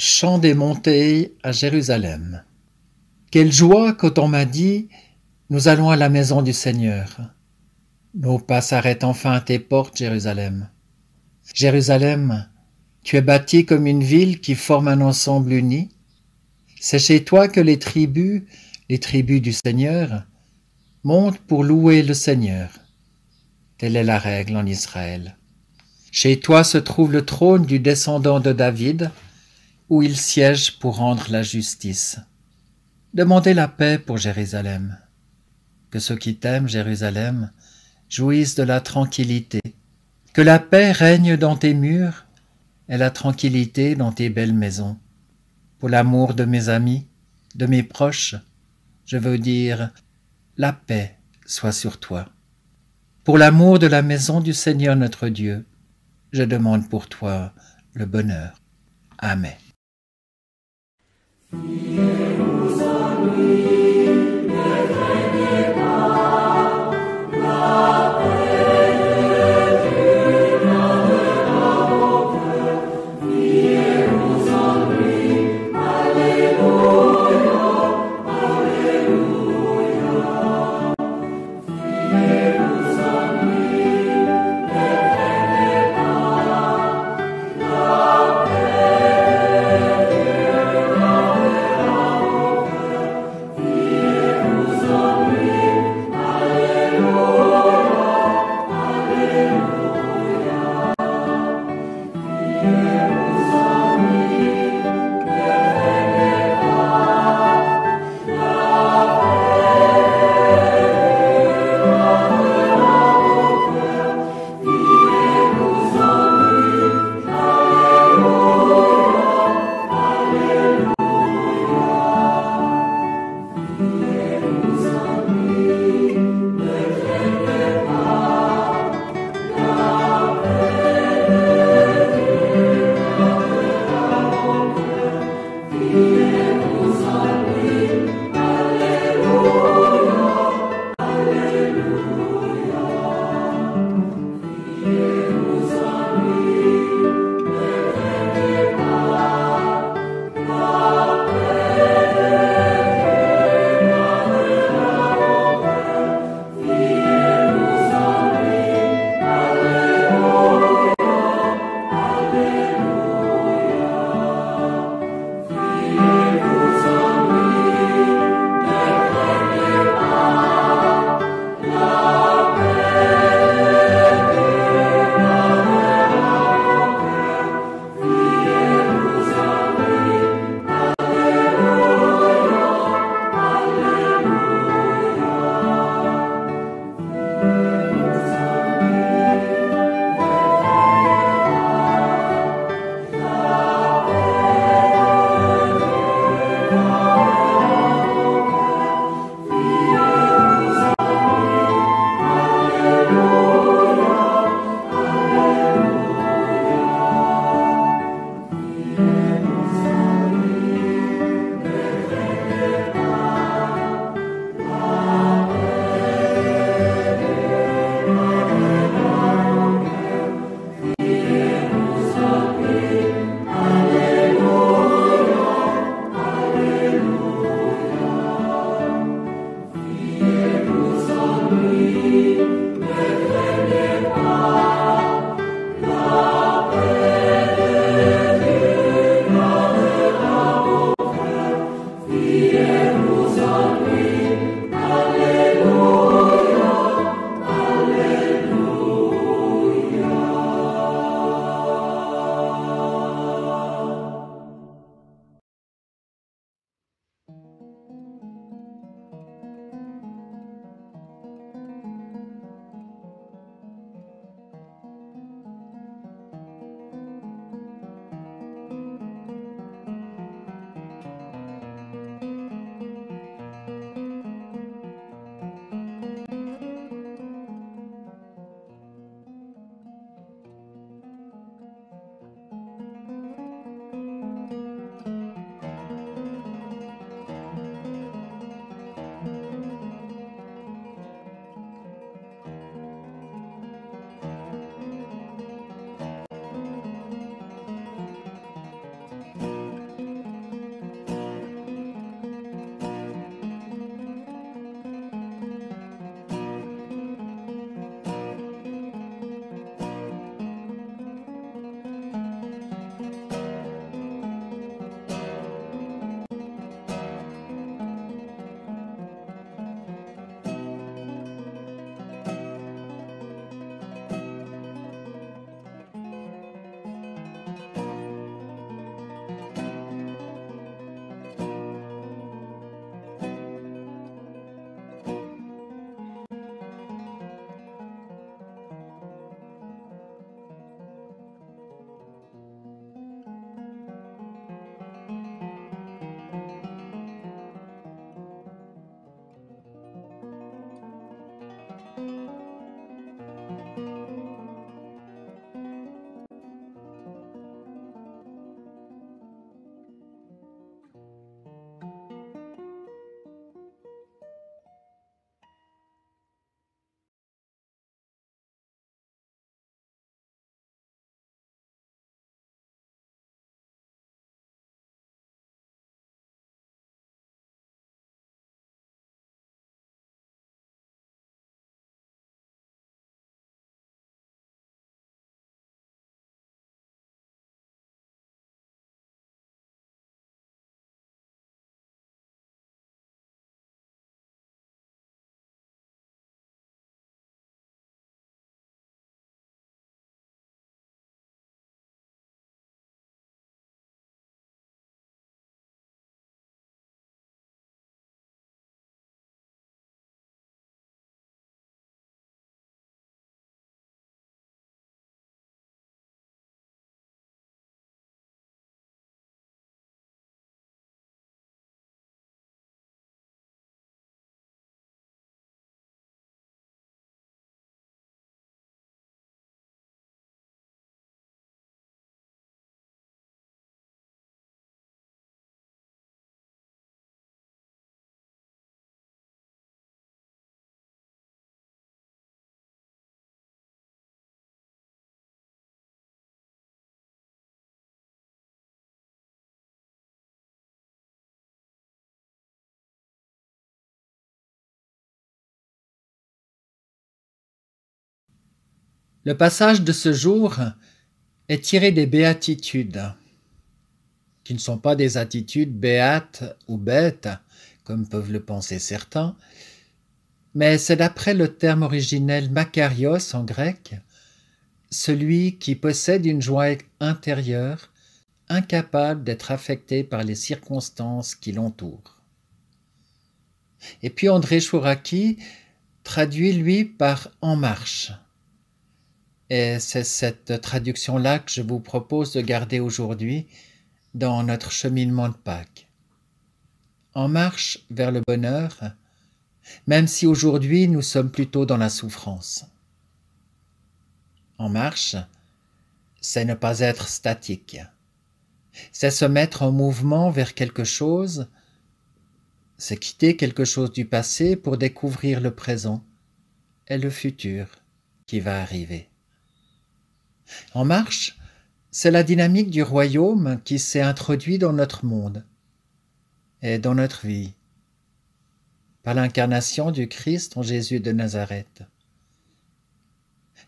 Chant des montées à Jérusalem. Quelle joie quand on m'a dit « Nous allons à la maison du Seigneur ». Nos pas s'arrêtent enfin à tes portes, Jérusalem. Jérusalem, tu es bâtie comme une ville qui forme un ensemble uni. C'est chez toi que les tribus du Seigneur, montent pour louer le Seigneur. Telle est la règle en Israël. Chez toi se trouve le trône du descendant de David, où il siège pour rendre la justice. Demandez la paix pour Jérusalem. Que ceux qui t'aiment, Jérusalem, jouissent de la tranquillité. Que la paix règne dans tes murs et la tranquillité dans tes belles maisons. Pour l'amour de mes amis, de mes proches, je veux dire, la paix soit sur toi. Pour l'amour de la maison du Seigneur notre Dieu, je demande pour toi le bonheur. Amen. Le passage de ce jour est tiré des béatitudes, qui ne sont pas des attitudes béates ou bêtes, comme peuvent le penser certains, mais c'est d'après le terme originel makarios en grec, celui qui possède une joie intérieure, incapable d'être affecté par les circonstances qui l'entourent. Et puis André Chouraki traduit lui par « en marche ». Et c'est cette traduction-là que je vous propose de garder aujourd'hui dans notre cheminement de Pâques. En marche vers le bonheur, même si aujourd'hui nous sommes plutôt dans la souffrance. En marche, c'est ne pas être statique. C'est se mettre en mouvement vers quelque chose, c'est quitter quelque chose du passé pour découvrir le présent et le futur qui va arriver. En marche, c'est la dynamique du royaume qui s'est introduit dans notre monde et dans notre vie, par l'incarnation du Christ en Jésus de Nazareth.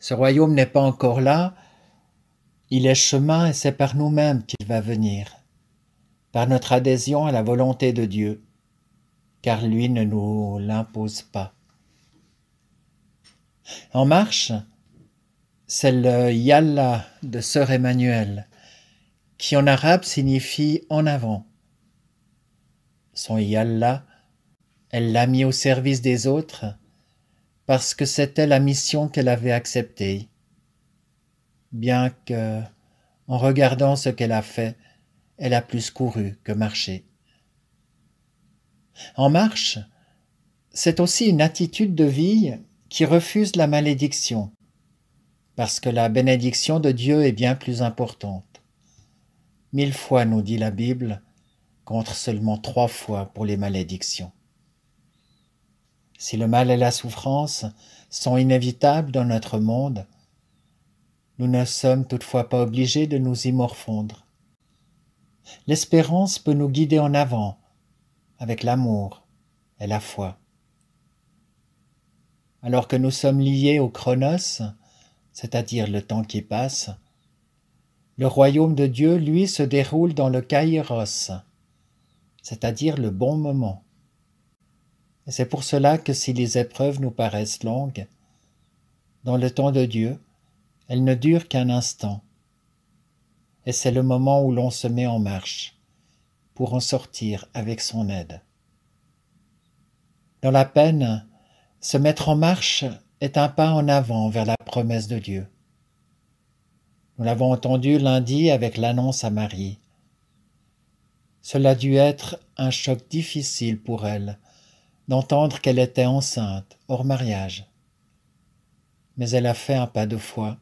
Ce royaume n'est pas encore là, il est chemin et c'est par nous-mêmes qu'il va venir, par notre adhésion à la volonté de Dieu, car lui ne nous l'impose pas. En marche, c'est le Yallah de Sœur Emmanuel, qui en arabe signifie en avant. Son Yallah, elle l'a mis au service des autres parce que c'était la mission qu'elle avait acceptée, bien que, en regardant ce qu'elle a fait, elle a plus couru que marché. En marche, c'est aussi une attitude de vie qui refuse la malédiction, parce que la bénédiction de Dieu est bien plus importante. 1000 fois, nous dit la Bible, contre seulement 3 fois pour les malédictions. Si le mal et la souffrance sont inévitables dans notre monde, nous ne sommes toutefois pas obligés de nous y morfondre. L'espérance peut nous guider en avant, avec l'amour et la foi. Alors que nous sommes liés au chronos, c'est-à-dire le temps qui passe, le royaume de Dieu, lui, se déroule dans le kairos, c'est-à-dire le bon moment. Et c'est pour cela que si les épreuves nous paraissent longues, dans le temps de Dieu, elles ne durent qu'un instant. Et c'est le moment où l'on se met en marche, pour en sortir avec son aide. Dans la peine, se mettre en marche est un pas en avant vers la promesse de Dieu. Nous l'avons entendu lundi avec l'annonce à Marie. Cela a dû être un choc difficile pour elle d'entendre qu'elle était enceinte, hors mariage. Mais elle a fait un pas de foi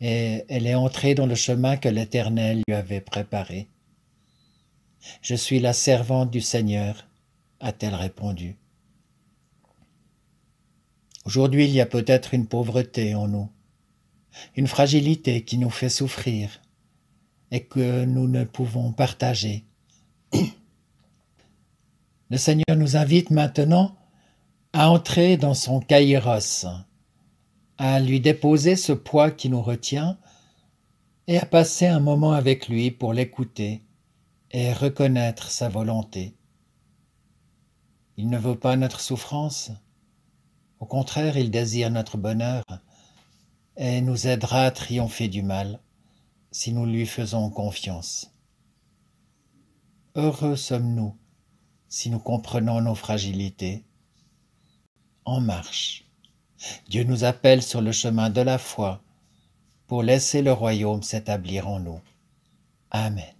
et elle est entrée dans le chemin que l'Éternel lui avait préparé. « Je suis la servante du Seigneur », a-t-elle répondu. Aujourd'hui, il y a peut-être une pauvreté en nous, une fragilité qui nous fait souffrir et que nous ne pouvons partager. Le Seigneur nous invite maintenant à entrer dans son kairos, à lui déposer ce poids qui nous retient et à passer un moment avec lui pour l'écouter et reconnaître sa volonté. Il ne veut pas notre souffrance. Au contraire, il désire notre bonheur et nous aidera à triompher du mal si nous lui faisons confiance. Heureux sommes-nous si nous comprenons nos fragilités. En marche, Dieu nous appelle sur le chemin de la foi pour laisser le royaume s'établir en nous. Amen.